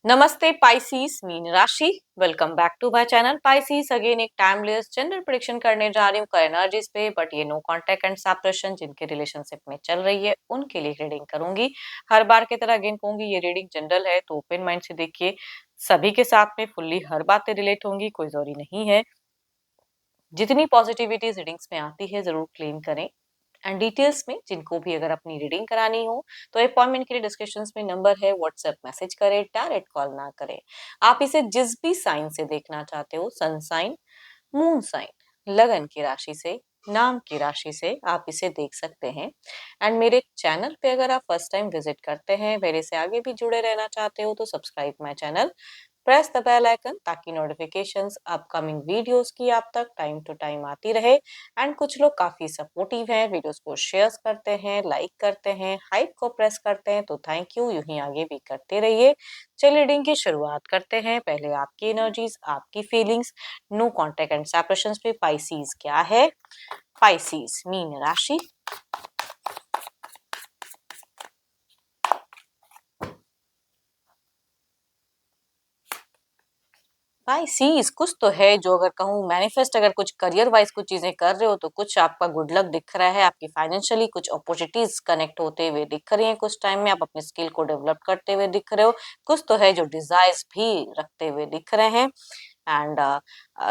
नमस्ते पाइसीस मीन राशि। Welcome back to my channel Pisces. Again एक टाइमलेस जनरल प्रेडिक्शन करने जा रही हूँ एनर्जीज पे, बट ये नो कांटेक्ट एंड सेपरेशन जिनके रिलेशनशिप में चल रही है उनके लिए रीडिंग करूंगी। हर बार की तरह अगेन कहूंगी ये रीडिंग जनरल है, तो ओपन माइंड से देखिए। सभी के साथ में फुल्ली हर बातें रिलेट होंगी, कोई जरूरी नहीं है। जितनी पॉजिटिविटी रीडिंग्स में आती है जरूर क्लेम करें। एंड डिटेल्स में जिनको भी अगर अपनी रीडिंग करानी हो तो अपॉइंटमेंट के लिए डिस्क्रिप्शन में नंबर है, व्हाट्सएप मैसेज करें, डायरेक्ट कॉल ना करें। आप इसे जिस भी साइन से देखना चाहते हो, सन साइन, मून साइन, लगन की राशि से, नाम की राशि से आप इसे देख सकते हैं। एंड मेरे चैनल पे अगर आप फर्स्ट टाइम विजिट करते हैं, मेरे से आगे भी जुड़े रहना चाहते हो तो subscribe my channel, press the bell icon ताकि नोटिफिकेशंस अपकमिंग वीडियोस की आप तक टाइम टू टाइम आती रहे। एंड कुछ लोग काफी सपोर्टिव हैं, वीडियोस को शेयर करते हैं, लाइक करते हैं, हाइप को प्रेस करते हैं, तो थैंक यू, यूं ही आगे भी करते रहिए। चलिए रीडिंग की शुरुआत करते हैं। पहले आपकी एनर्जीज, आपकी feelings, no contact and separations पे पाइसीज क्या है। पाइसीज मीन राशि। पाइसीज कुछ तो है जो, अगर कहूँ मैनिफेस्ट, अगर कुछ करियर वाइज कुछ चीजें कर रहे हो तो कुछ आपका गुड लक दिख रहा है। आपकी फाइनेंशियली कुछ अपॉर्चुनिटीज कनेक्ट होते हुए दिख रही हैं। कुछ टाइम में आप अपने स्किल को डेवलप करते हुए दिख रहे हो। कुछ तो है जो डिजायर्स भी रखते हुए दिख रहे हैं। एंड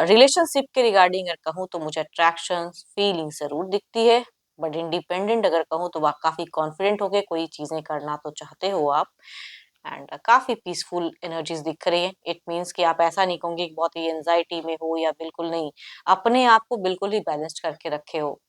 रिलेशनशिप के रिगार्डिंग अगर कहूँ तो मुझे अट्रैक्शन फीलिंग जरूर दिखती है। बट इंडिपेंडेंट अगर कहूँ तो आप काफी कॉन्फिडेंट होके कोई चीजें करना तो चाहते हो आप। एंड काफी पीसफुल एनर्जीज दिख रही है। इट मीन्स कि आप ऐसा नहीं कहूंगी कि बहुत ही एंजाइटी में हो, या बिल्कुल नहीं। अपने आप को बिल्कुल ही बैलेंस्ड करके रखे हो।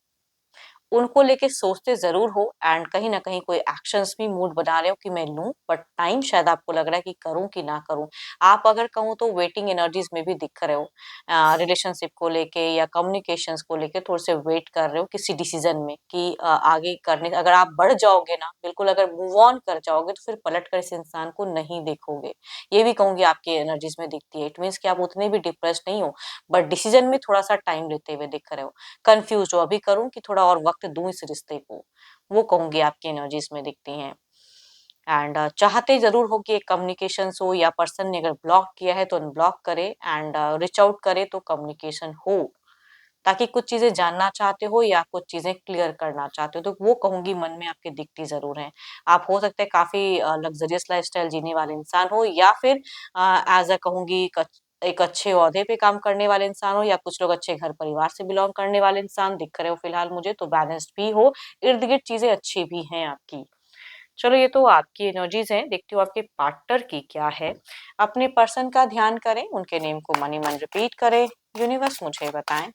उनको लेके सोचते जरूर हो एंड कहीं ना कहीं कोई एक्शंस भी मूड बना रहे हो कि मैं लूं, बट टाइम शायद आपको लग रहा है कि करूं कि ना करूं। आप अगर कहूँ तो वेटिंग एनर्जीज में भी दिख रहे हो। रिलेशनशिप को लेके या कम्युनिकेशंस को लेके थोड़े से वेट कर रहे हो किसी डिसीजन में कि आगे करने, अगर आप बढ़ जाओगे ना, बिल्कुल अगर मूव ऑन कर जाओगे तो फिर पलट कर इस इंसान को नहीं देखोगे। ये भी कहूंगी आपकी एनर्जीज में दिखती है। इट मीन्स कि आप उतने भी डिप्रेस नहीं हो, बट डिसीजन में थोड़ा सा टाइम लेते हुए दिख रहे हो। कंफ्यूज हो, अभी करूं कि थोड़ा और वक्त दूं इस रिश्ते को, वो कहूंगी आपकी एनर्जीज में दिखती हैं। एंड चाहते जरूर हो कि एक कम्युनिकेशन हो, या पर्सन ने अगर ब्लॉक किया है तो अनब्लॉक करे एंड रिच आउट करे तो कम्युनिकेशन हो, ताकि कुछ चीजें जानना चाहते हो या कुछ चीजें क्लियर करना चाहते हो तो वो कहूंगी मन में आपके दिखती जरूर है। आप हो सकते हैं काफी लग्जरियस लाइफस्टाइल जीने वाले इंसान हो, या फिर एज अ कहूंगी एक अच्छे ओहदे पे काम करने वाले इंसान हो, या कुछ लोग अच्छे घर परिवार से बिलोंग करने वाले इंसान दिख रहे हो फिलहाल मुझे, तो बैलेंस्ड भी हो। इर्द गिर्द चीजें अच्छी भी हैं आपकी। चलो ये तो आपकी एनर्जीज हैं, देखती हूँ आपके पार्टनर की क्या है। अपने पर्सन का ध्यान करें, उनके नेम को मनी मन रिपीट करें। यूनिवर्स मुझे बताएं।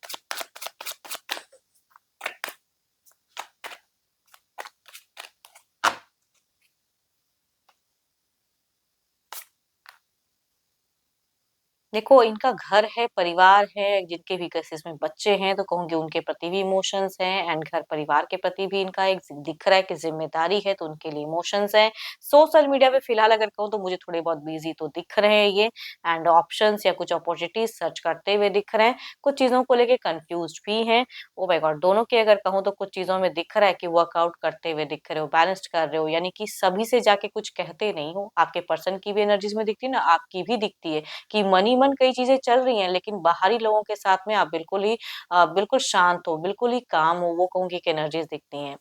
देखो, इनका घर है, परिवार है, जिनके भी केसेस में बच्चे हैं तो कहूंगी उनके प्रति भी इमोशंस हैं। एंड घर परिवार के प्रति भी इनका एक दिख रहा है कि जिम्मेदारी है, तो उनके लिए इमोशंस हैं। सोशल मीडिया पे फिलहाल अगर कहूँ तो मुझे थोड़े बहुत बिजी तो दिख रहे हैं ये। एंड ऑप्शंस या कुछ अपॉर्चुनिटीज सर्च करते हुए दिख रहे हैं। कुछ चीजों को लेके कंफ्यूज भी हैं। ओ माय गॉड, दोनों के अगर कहूँ तो कुछ चीजों में दिख रहा है कि वर्कआउट करते हुए दिख रहे हो, बैलेंस्ड कर रहे हो, यानी कि सभी से जाके कुछ कहते नहीं हो। आपके पर्सन की भी एनर्जीज में दिखती है ना, आपकी भी दिखती है कि मनी मन कई चीजें चल रही हैं, लेकिन बाहरी लोगों के साथ में आप बिल्कुल ही बिल्कुल शांत हो, बिल्कुल ही काम हो, वो कहूंगी कि एनर्जीज दिखती हैं।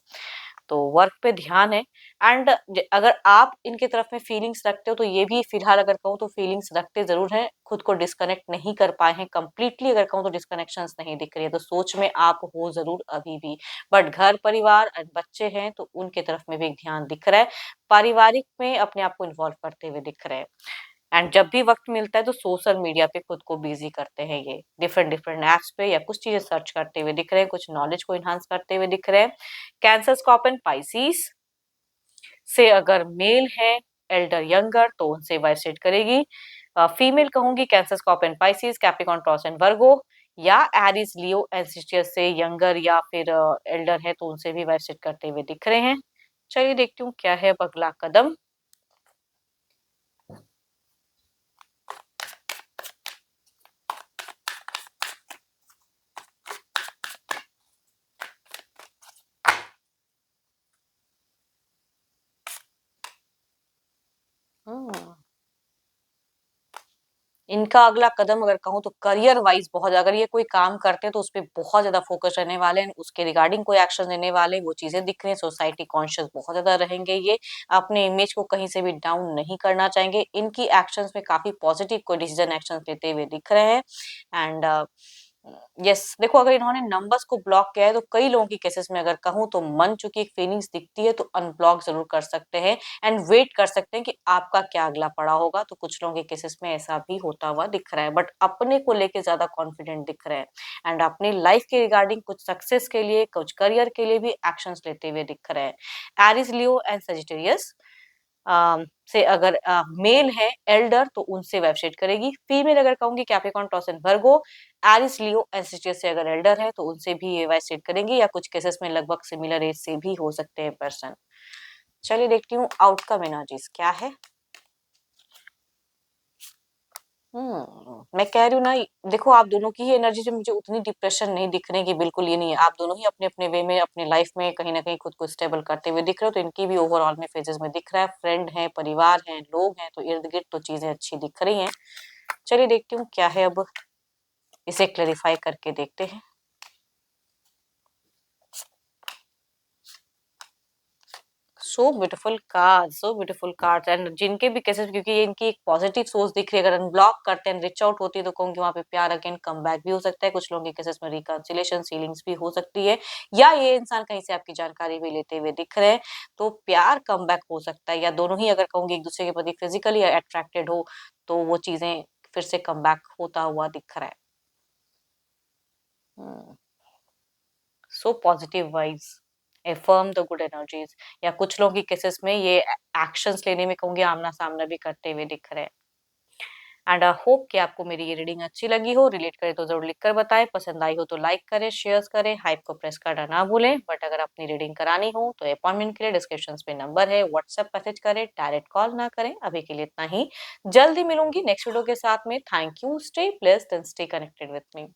तो वर्क पे ध्यान है। एंड अगर आप इनके तरफ में फीलिंग्स रखते हो तो ये भी फिलहाल अगर कहूँ तो फीलिंग्स रखते जरूर हैं, खुद को डिस्कनेक्ट नहीं कर पाए हैं कंप्लीटली। अगर कहूँ तो डिस्कनेक्शंस नहीं दिख रही है, तो सोच में आप हो जरूर अभी भी। बट घर परिवार और बच्चे हैं तो उनके तरफ में भी एक ध्यान दिख रहा है। पारिवारिक में अपने आप को इन्वॉल्व करते हुए दिख रहे हैं। एंड जब भी वक्त मिलता है तो सोशल मीडिया पे खुद को बिजी करते हैं, ये डिफरेंट डिफरेंट एप्स पे या कुछ चीजें सर्च करते हुए दिख रहे हैं, कुछ नॉलेज को इन्हांस करते हुए दिख रहे हैं। कैंसर, स्कॉर्पियन, पाइसीस से अगर मेल है, एल्डर यंगर, तो उनसे वाइफ सेट करेगी। फीमेल कहूंगी Cancer, Scorpion, Pisces, Capricorn, Taurus and Virgo, या एरिस, लियो, एंसिस्टियस से यंगर या फिर एल्डर है तो उनसे भी वाइफ सेट करते हुए दिख रहे हैं। चलिए देखती हूँ क्या है अब अगला कदम। हम्म इनका अगला कदम अगर कहूँ तो करियर वाइज बहुत, अगर ये कोई काम करते हैं तो उसपे बहुत ज्यादा फोकस रहने वाले हैं, उसके रिगार्डिंग कोई एक्शन लेने वाले, वो चीजें दिख रही हैं, सोसाइटी कॉन्शियस बहुत ज्यादा रहेंगे, ये अपने इमेज को कहीं से भी डाउन नहीं करना चाहेंगे, इनकी एक्शंस में काफी पॉजिटिव कोई डिसीजन एक्शन लेते हुए दिख रहे हैं। एंड यस, देखो अगर इन्होंने नंबर्स को ब्लॉक किया है तो कई लोगों की केसेस में अगर कहूँ तो मन चुकी एक फीलिंग्स दिखती है तो अनब्लॉक जरूर कर सकते हैं एंड वेट कर सकते हैं कि आपका क्या अगला पड़ा होगा, तो कुछ लोगों के केसेस में ऐसा भी होता हुआ दिख रहा है, बट अपने को लेके ज्यादा कॉन्फिडेंट दिख रहे हैं एंड अपनी लाइफ के रिगार्डिंग कुछ सक्सेस के लिए, कुछ करियर के लिए भी एक्शंस लेते हुए दिख रहे हैं। एरिस, लियो एंड सजिटेरियस से अगर मेल है एल्डर तो उनसे वेबसाइट करेगी, फीमेल अगर कहूंगी Capricorn, Taurus and Virgo, Aries, Leo and Sagittarius से अगर एल्डर है तो उनसे भी ये वेबसाइट करेंगी, या कुछ केसेस में लगभग सिमिलर एज से भी हो सकते हैं पर्सन। चलिए देखती हूँ आउटकम एनर्जीज क्या है। मैं कह रही हूँ ना, देखो आप दोनों की ही एनर्जी से मुझे उतनी डिप्रेशन नहीं दिख रही कि बिल्कुल ये नहीं है, आप दोनों ही अपने अपने वे में अपने लाइफ में कहीं ना कहीं खुद को स्टेबल करते हुए दिख रहे हो, तो इनकी भी ओवरऑल में फेजेस में दिख रहा है, फ्रेंड है, परिवार है, लोग हैं, तो इर्द गिर्द तो चीजें अच्छी दिख रही हैं। चलिए देखती हूँ क्या है, अब इसे क्लेरिफाई करके देखते हैं। सो ब्यूटीफुल कार्ड्स एंड जिनके भी केसेस, क्योंकि ये इनकी एक पॉजिटिव सोच दिख रही है, अगर अनब्लॉक करते हैं, रिच आउट होती है तो कहूंगी वहां पे प्यार अगेन कम बैक भी हो सकता है, कुछ लोगों के केसेस में रिकंसिलेशन फीलिंग्स भी हो सकती है, या ये इंसान कहीं से आपकी जानकारी भी लेते हुए दिख रहे हैं, तो प्यार कम बैक हो सकता है, या दोनों ही अगर कहूंगी एक दूसरे के प्रति फिजिकली अट्रैक्टेड हो तो वो चीजें फिर से कम बैक होता हुआ दिख रहा है। So positive vibes, affirm the good energies, या कुछ लोगों की केसेस में ये एक्शंस लेने में कहूंगी आमना सामना भी करते हुए दिख रहे हैं। एंड आई होप कि आपको मेरी ये रीडिंग अच्छी लगी हो, रिलेट करे तो जरूर लिखकर बताएं, पसंद आई हो तो लाइक करें, शेयर करें, हाइप को प्रेस करना ना भूलें, बट अगर अपनी रीडिंग करानी हो तो अपॉइंटमेंट के लिए डिस्क्रिप्शन में नंबर है, व्हाट्सएप मैसेज करें, डायरेक्ट कॉल ना करें। अभी के लिए इतना ही, जल्दी मिलूंगी नेक्स्ट वीडियो के साथ में। Thank you, stay blessed and stay connected with me.